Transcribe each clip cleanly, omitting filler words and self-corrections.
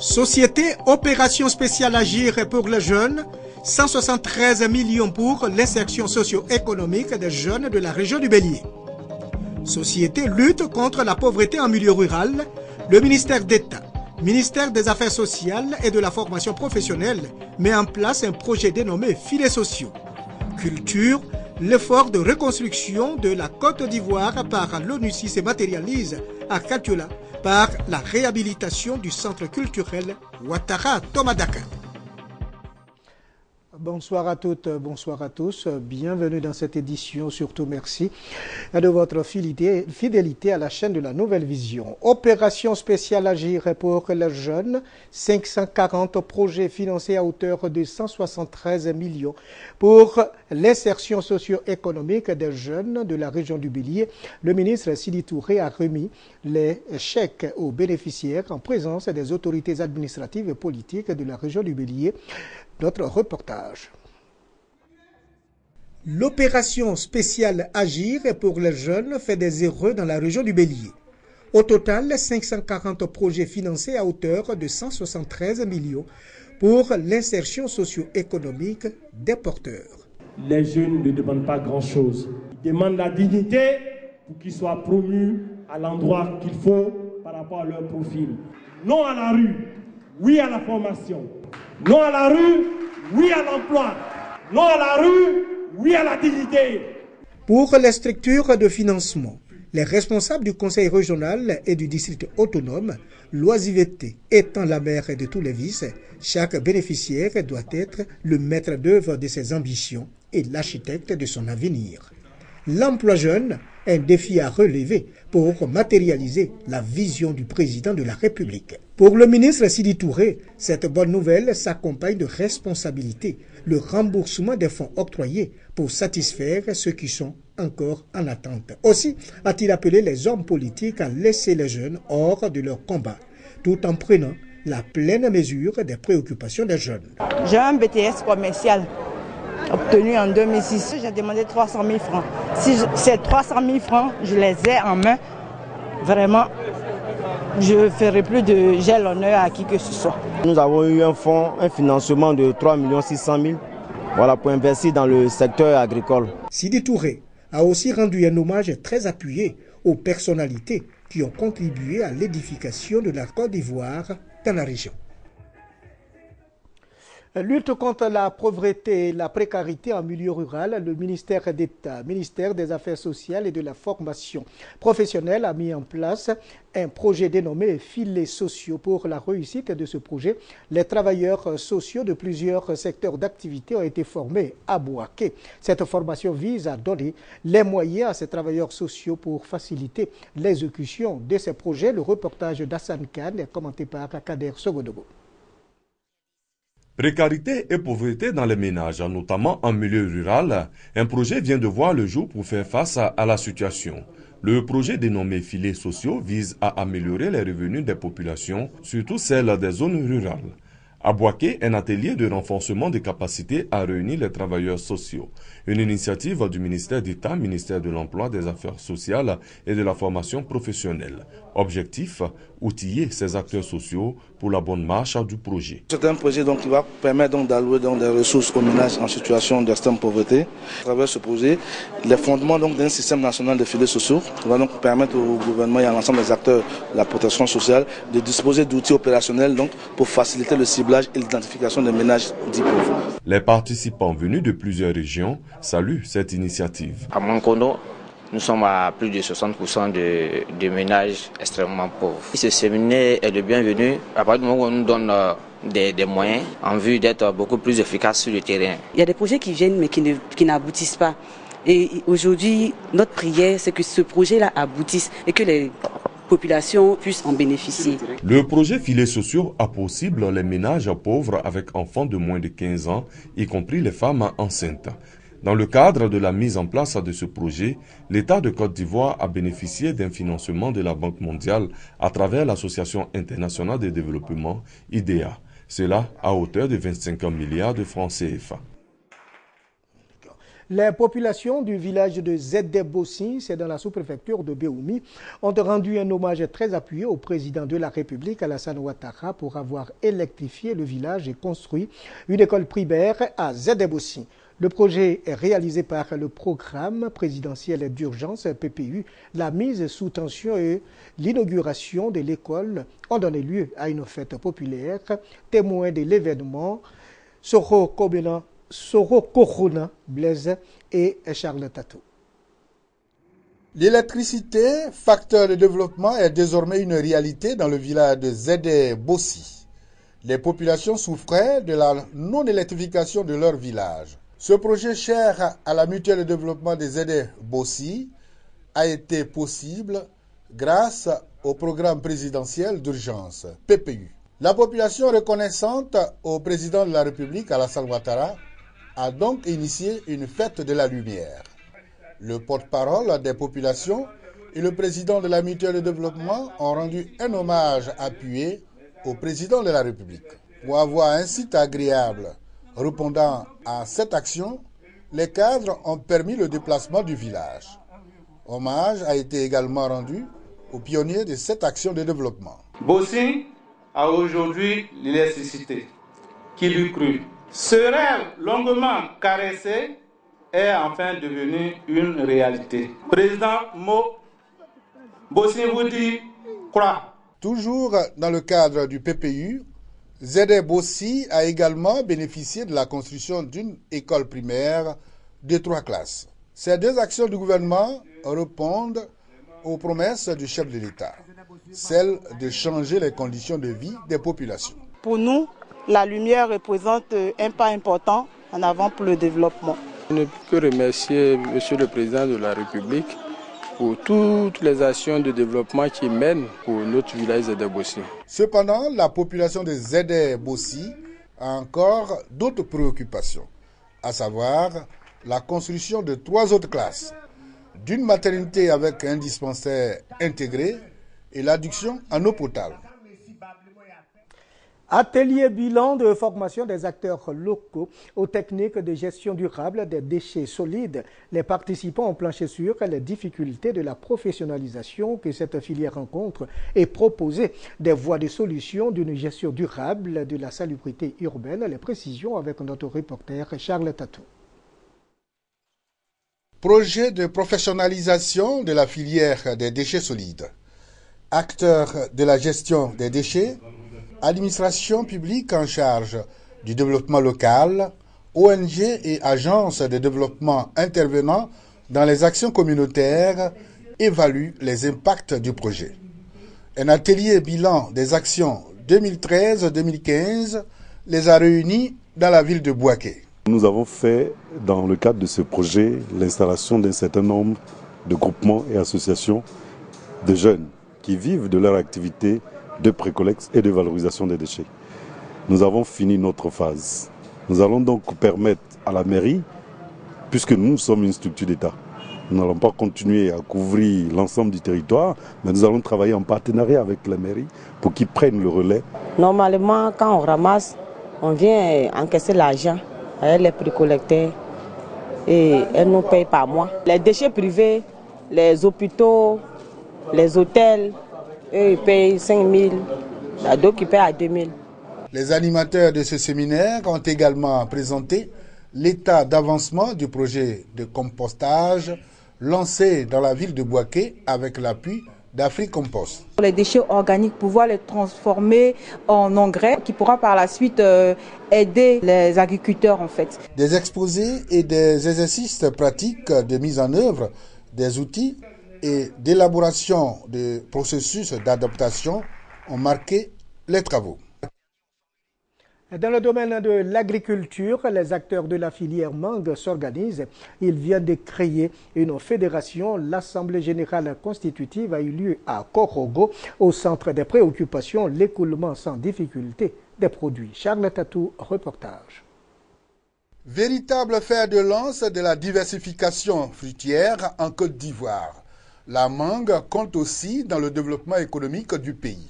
Société Opération Spéciale Agir pour les jeunes, 173 millions pour l'insertion socio-économique des jeunes de la région du Bélier. Société lutte contre la pauvreté en milieu rural, le ministère d'État, ministère des Affaires sociales et de la formation professionnelle met en place un projet dénommé Filets sociaux. Culture, l'effort de reconstruction de la Côte d'Ivoire par l'ONUCI se matérialise à Katiola par la réhabilitation du centre culturel Ouattara Tomadaka. Bonsoir à toutes, bonsoir à tous. Bienvenue dans cette édition. Surtout merci de votre fidélité à la chaîne de la Nouvelle Vision. Opération spéciale Agir pour les jeunes. 540 projets financés à hauteur de 173 millions pour l'insertion socio-économique des jeunes de la région du Bélier. Le ministre Sidi Touré a remis les chèques aux bénéficiaires en présence des autorités administratives et politiques de la région du Bélier. Notre reportage. L'opération spéciale Agir pour les jeunes fait des heureux dans la région du Bélier. Au total, 540 projets financés à hauteur de 173 millions pour l'insertion socio-économique des porteurs. Les jeunes ne demandent pas grand-chose. Ils demandent la dignité pour qu'ils soient promus à l'endroit qu'il faut par rapport à leur profil. Non à la rue, oui à la formation. Non à la rue, oui à l'emploi. Non à la rue, oui à la dignité. Pour les structures de financement, les responsables du conseil régional et du district autonome, l'oisiveté étant la mère de tous les vices, chaque bénéficiaire doit être le maître d'œuvre de ses ambitions et l'architecte de son avenir. L'emploi jeune, un défi à relever pour matérialiser la vision du président de la République. Pour le ministre Sidi Touré, cette bonne nouvelle s'accompagne de responsabilité, le remboursement des fonds octroyés pour satisfaire ceux qui sont encore en attente. Aussi a-t-il appelé les hommes politiques à laisser les jeunes hors de leur combat, tout en prenant la pleine mesure des préoccupations des jeunes. J'ai un BTS commercial obtenu en 2006. J'ai demandé 300 000 francs. Si ces 300 000 francs, je les ai en main, vraiment, je ne ferai plus de gel l'honneur à qui que ce soit. Nous avons eu un fonds, un financement de 3 600 000 pour investir dans le secteur agricole. Sidi Touré a aussi rendu un hommage très appuyé aux personnalités qui ont contribué à l'édification de la Côte d'Ivoire dans la région. Lutte contre la pauvreté et la précarité en milieu rural, le ministère d'État, ministère des Affaires sociales et de la formation professionnelle a mis en place un projet dénommé Filets sociaux. Pour la réussite de ce projet, les travailleurs sociaux de plusieurs secteurs d'activité ont été formés à Bouaké. Cette formation vise à donner les moyens à ces travailleurs sociaux pour faciliter l'exécution de ces projets. Le reportage d'Hassan Khan est commenté par Kader Sogodogo. Précarité et pauvreté dans les ménages, notamment en milieu rural, un projet vient de voir le jour pour faire face à la situation. Le projet dénommé Filets sociaux vise à améliorer les revenus des populations, surtout celles des zones rurales. À Bouaké, un atelier de renforcement des capacités a réuni les travailleurs sociaux. Une initiative du ministère d'État, ministère de l'Emploi, des Affaires sociales et de la formation professionnelle. Objectif, outiller ces acteurs sociaux pour la bonne marche du projet. C'est un projet qui va permettre d'allouer des ressources aux ménages en situation d'extrême pauvreté. À travers ce projet, les fondements d'un système national de filets sociaux va donc permettre au gouvernement et à l'ensemble des acteurs de la protection sociale de disposer d'outils opérationnels pour faciliter le ciblage et l'identification des ménages dits pauvres. Les participants venus de plusieurs régions saluent cette initiative. À Mankono, nous sommes à plus de 60% de ménages extrêmement pauvres. Ce séminaire est le bienvenu à partir du moment où on nous donne des moyens en vue d'être beaucoup plus efficaces sur le terrain. Il y a des projets qui viennent mais qui n'aboutissent pas. Et aujourd'hui, notre prière, c'est que ce projet-là aboutisse et que les populations puissent en bénéficier. Le projet Filets sociaux a pour cible les ménages pauvres avec enfants de moins de 15 ans, y compris les femmes enceintes. Dans le cadre de la mise en place de ce projet, l'État de Côte d'Ivoire a bénéficié d'un financement de la Banque mondiale à travers l'Association internationale de développement, IDEA. Cela à hauteur de 25 milliards de francs CFA. Les populations du village de Zedebossi, c'est dans la sous-préfecture de Béoumi, ont rendu un hommage très appuyé au président de la République, Alassane Ouattara, pour avoir électrifié le village et construit une école primaire à Zedebossi. Le projet est réalisé par le programme présidentiel d'urgence PPU. La mise sous tension et l'inauguration de l'école ont donné lieu à une fête populaire. Témoin de l'événement, Soro Corona, Blaise et Charles Tatou. L'électricité, facteur de développement, est désormais une réalité dans le village de Zedebossi. Les populations souffraient de la non-électrification de leur village. Ce projet cher à la mutuelle de développement de Zedebossi a été possible grâce au programme présidentiel d'urgence, PPU. La population reconnaissante au président de la République, Alassane Ouattara, a donc initié une fête de la lumière. Le porte-parole des populations et le président de la mutuelle de développement ont rendu un hommage appuyé au président de la République. Pour avoir un site agréable répondant à cette action, les cadres ont permis le déplacement du village. Hommage a été également rendu aux pionniers de cette action de développement. Bossi a aujourd'hui l'électricité qui lui crut. Ce rêve longuement caressé est enfin devenu une réalité. Président Bossi vous dit croix. Toujours dans le cadre du PPU, Zedebossi a également bénéficié de la construction d'une école primaire de 3 classes. Ces 2 actions du gouvernement répondent aux promesses du chef de l'État, celle de changer les conditions de vie des populations. Pour nous, la lumière représente un pas important en avant pour le développement. Je ne peux que remercier Monsieur le Président de la République pour toutes les actions de développement qu'il mène pour notre village Zedebossi. Cependant, la population de Zedebossi a encore d'autres préoccupations, à savoir la construction de 3 autres classes, d'une maternité avec un dispensaire intégré et l'adduction en eau potable. Atelier bilan de formation des acteurs locaux aux techniques de gestion durable des déchets solides. Les participants ont planché sur les difficultés de la professionnalisation que cette filière rencontre et proposé des voies de solution d'une gestion durable de la salubrité urbaine. Les précisions avec notre reporter Charles Tatou. Projet de professionnalisation de la filière des déchets solides. Acteurs de la gestion des déchets, administration publique en charge du développement local, ONG et agences de développement intervenant dans les actions communautaires évaluent les impacts du projet. Un atelier bilan des actions 2013-2015 les a réunis dans la ville de Bouaké. Nous avons fait, dans le cadre de ce projet, l'installation d'un certain nombre de groupements et associations de jeunes qui vivent de leur activité de précollecte et de valorisation des déchets. Nous avons fini notre phase. Nous allons donc permettre à la mairie, puisque nous sommes une structure d'État, nous n'allons pas continuer à couvrir l'ensemble du territoire, mais nous allons travailler en partenariat avec la mairie pour qu'ils prennent le relais. Normalement, quand on ramasse, on vient encaisser l'argent avec les précollecteurs et elles nous payent par mois. Les déchets privés, les hôpitaux, les hôtels, eux, ils payent 5 000, d'autres qui payent à 2 000. Les animateurs de ce séminaire ont également présenté l'état d'avancement du projet de compostage lancé dans la ville de Bouaké avec l'appui d'Africompost. Les déchets organiques, pouvoir les transformer en engrais qui pourra par la suite aider les agriculteurs en fait. Des exposés et des exercices pratiques de mise en œuvre des outils et d'élaboration de processus d'adaptation ont marqué les travaux. Dans le domaine de l'agriculture, les acteurs de la filière mangue s'organisent. Ils viennent de créer une fédération. L'Assemblée générale constitutive a eu lieu à Korogo, au centre des préoccupations, l'écoulement sans difficulté des produits. Charles Tatou, reportage. Véritable fer de lance de la diversification fruitière en Côte d'Ivoire. La mangue compte aussi dans le développement économique du pays.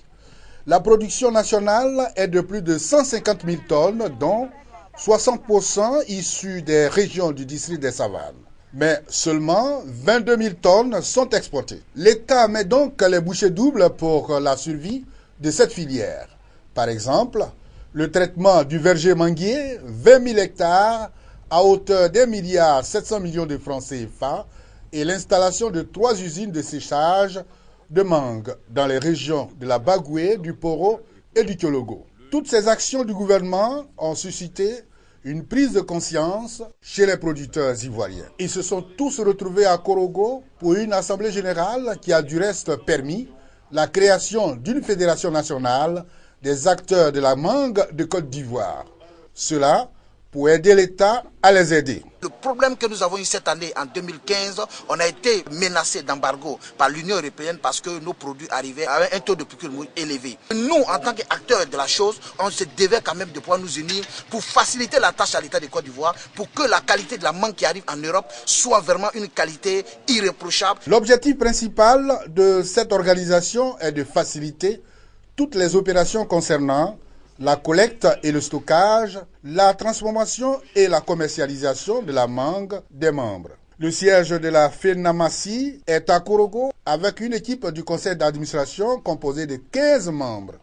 La production nationale est de plus de 150 000 tonnes, dont 60% issus des régions du district des Savanes. Mais seulement 22 000 tonnes sont exportées. L'État met donc les bouchées doubles pour la survie de cette filière. Par exemple, le traitement du verger manguier, 20 000 hectares à hauteur d'1,7 milliard de francs CFA et l'installation de 3 usines de séchage de mangue dans les régions de la Bagoué, du Poro et du Kyologo. Toutes ces actions du gouvernement ont suscité une prise de conscience chez les producteurs ivoiriens. Ils se sont tous retrouvés à Korogo pour une assemblée générale qui a du reste permis la création d'une fédération nationale des acteurs de la mangue de Côte d'Ivoire. Cela pour aider l'État à les aider. Le problème que nous avons eu cette année, en 2015, on a été menacé d'embargo par l'Union européenne parce que nos produits arrivaient à un taux de procurement élevé. Nous, en tant qu'acteurs de la chose, on se devait quand même de pouvoir nous unir pour faciliter la tâche à l'État de Côte d'Ivoire, pour que la qualité de la mangue qui arrive en Europe soit vraiment une qualité irréprochable. L'objectif principal de cette organisation est de faciliter toutes les opérations concernant la collecte et le stockage, la transformation et la commercialisation de la mangue des membres. Le siège de la FENAMACI est à Korogo avec une équipe du conseil d'administration composée de 15 membres.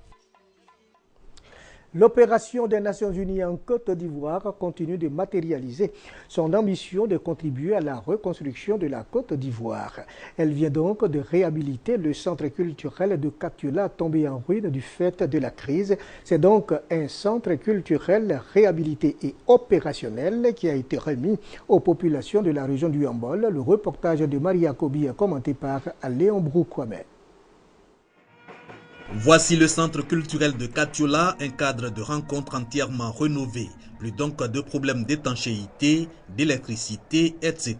L'opération des Nations Unies en Côte d'Ivoire continue de matérialiser son ambition de contribuer à la reconstruction de la Côte d'Ivoire. Elle vient donc de réhabiliter le centre culturel de Katiula tombé en ruine du fait de la crise. C'est donc un centre culturel réhabilité et opérationnel qui a été remis aux populations de la région du Yambol. Le reportage de Maria Kobi est commenté par Léon Broukwame. Voici le centre culturel de Katiula, un cadre de rencontre entièrement rénové. Plus donc de problèmes d'étanchéité, d'électricité, etc.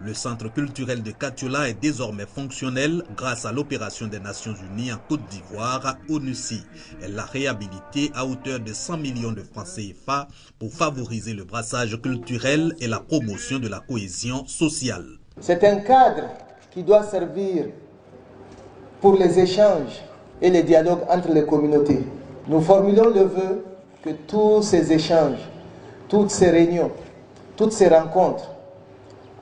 Le centre culturel de Katiula est désormais fonctionnel grâce à l'opération des Nations Unies en Côte d'Ivoire, ONUCI. Elle l'a réhabilité à hauteur de 100 millions de francs CFA pour favoriser le brassage culturel et la promotion de la cohésion sociale. C'est un cadre qui doit servir pour les échanges et les dialogues entre les communautés. Nous formulons le vœu que tous ces échanges, toutes ces réunions, toutes ces rencontres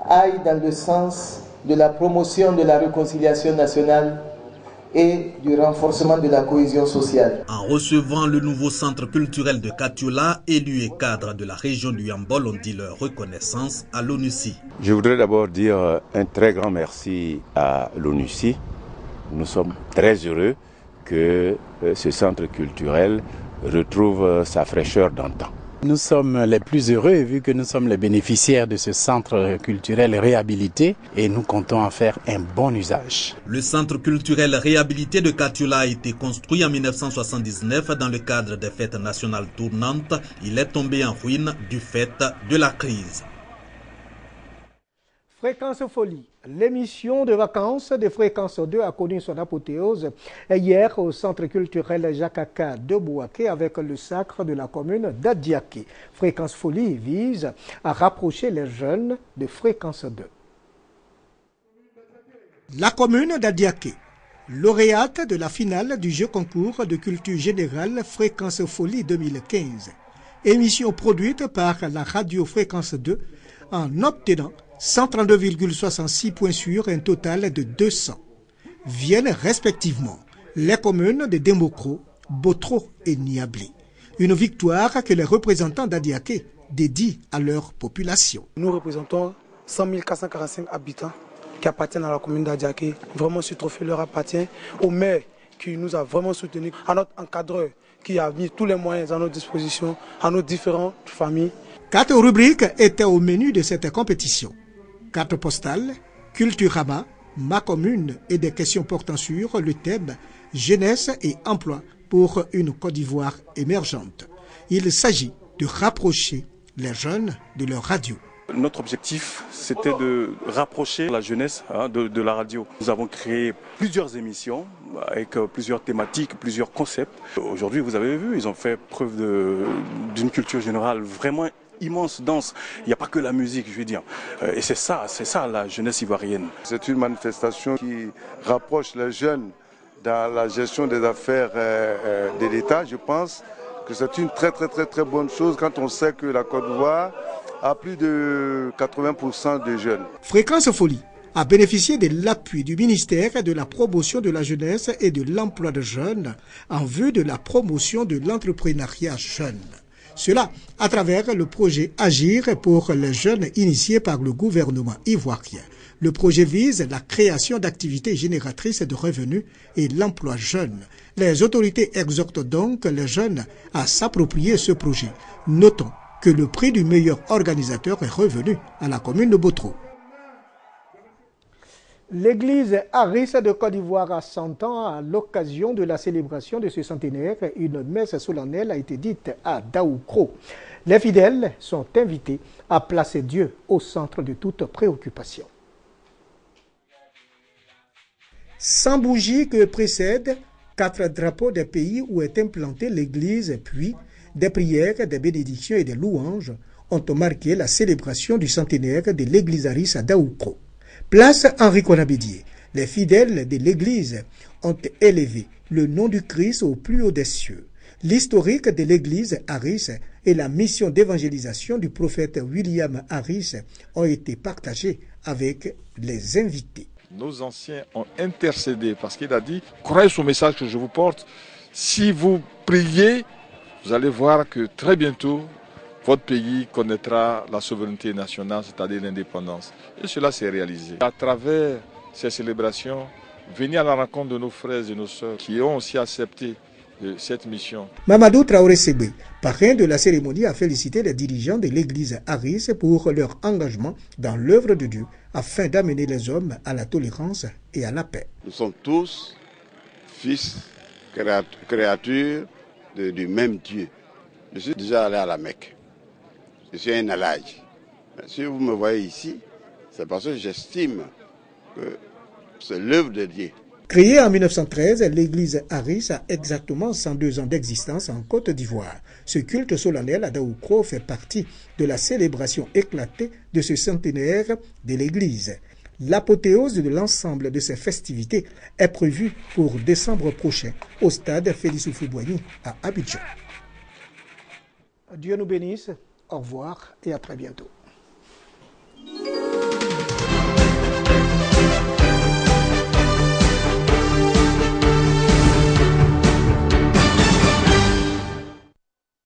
aillent dans le sens de la promotion de la réconciliation nationale et du renforcement de la cohésion sociale. En recevant le nouveau centre culturel de Katiula, élus et cadres de la région du Yambol ont dit leur reconnaissance à l'ONUCI. Je voudrais d'abord dire un très grand merci à l'ONUCI. Nous sommes très heureux que ce centre culturel retrouve sa fraîcheur d'antan. Nous sommes les plus heureux vu que nous sommes les bénéficiaires de ce centre culturel réhabilité et nous comptons en faire un bon usage. Le centre culturel réhabilité de Katiula a été construit en 1979 dans le cadre des fêtes nationales tournantes. Il est tombé en ruine du fait de la crise. Fréquence Folie, l'émission de vacances de Fréquence 2 a connu son apothéose hier au centre culturel Jakaka de Bouaké avec le sacre de la commune d'Adiaké. Fréquence Folie vise à rapprocher les jeunes de Fréquence 2. La commune d'Adiaké, lauréate de la finale du jeu concours de culture générale Fréquence Folie 2015, émission produite par la radio Fréquence 2 en obtenant 132,66 points sur un total de 200. Viennent respectivement les communes de Demokro, Botro et Niablé. Une victoire que les représentants d'Adiaké dédient à leur population. Nous représentons 100 445 habitants qui appartiennent à la commune d'Adiaké. Vraiment, ce trophée leur appartient au maire qui nous a vraiment soutenus, à notre encadreur qui a mis tous les moyens à notre disposition, à nos différentes familles. 4 rubriques étaient au menu de cette compétition. Carte postale, Culturama, Ma commune et des questions portant sur le thème jeunesse et emploi pour une Côte d'Ivoire émergente. Il s'agit de rapprocher les jeunes de leur radio. Notre objectif, c'était de rapprocher la jeunesse de la radio. Nous avons créé plusieurs émissions avec plusieurs thématiques, plusieurs concepts. Aujourd'hui, vous avez vu, ils ont fait preuve d'une culture générale vraiment immense, dense. Il n'y a pas que la musique, je veux dire. Et c'est ça la jeunesse ivoirienne. C'est une manifestation qui rapproche les jeunes dans la gestion des affaires de l'État. Je pense que c'est une très bonne chose quand on sait que la Côte d'Ivoire a plus de 80% de jeunes. Fréquence Folie a bénéficié de l'appui du ministère de la promotion de la jeunesse et de l'emploi de jeunes en vue de la promotion de l'entrepreneuriat jeune. Cela à travers le projet Agir pour les jeunes initié par le gouvernement ivoirien. Le projet vise la création d'activités génératrices de revenus et l'emploi jeune. Les autorités exhortent donc les jeunes à s'approprier ce projet. Notons que le prix du meilleur organisateur est revenu à la commune de Botro. L'église Aris de Côte d'Ivoire a 100 ans. À l'occasion de la célébration de ce centenaire, une messe solennelle a été dite à Daoukro. Les fidèles sont invités à placer Dieu au centre de toute préoccupation. 100 bougies que précèdent 4 drapeaux des pays où est implantée l'église, puis des prières, des bénédictions et des louanges ont marqué la célébration du centenaire de l'église Aris à Daoukro. Place Henri Konabédié, les fidèles de l'église ont élevé le nom du Christ au plus haut des cieux. L'historique de l'église Aris et la mission d'évangélisation du prophète William Aris ont été partagés avec les invités. Nos anciens ont intercédé parce qu'il a dit « Croyez au message que je vous porte. Si vous priez, vous allez voir que très bientôt, votre pays connaîtra la souveraineté nationale, c'est-à-dire l'indépendance. » Et cela s'est réalisé. À travers ces célébrations, venir à la rencontre de nos frères et nos sœurs qui ont aussi accepté cette mission. Mamadou Traoré Sebé, parrain de la cérémonie, a félicité les dirigeants de l'église Aris pour leur engagement dans l'œuvre de Dieu afin d'amener les hommes à la tolérance et à la paix. Nous sommes tous fils, créatures du même Dieu. Je suis déjà allé à la Mecque. Je suis un alage. Si vous me voyez ici, c'est parce que j'estime que c'est l'œuvre de Dieu. Créée en 1913, l'église Aris a exactement 102 ans d'existence en Côte d'Ivoire. Ce culte solennel à Daoukro fait partie de la célébration éclatée de ce centenaire de l'église. L'apothéose de l'ensemble de ces festivités est prévue pour décembre prochain au stade Félix Houphouët-Boigny à Abidjan. Dieu nous bénisse, au revoir et à très bientôt.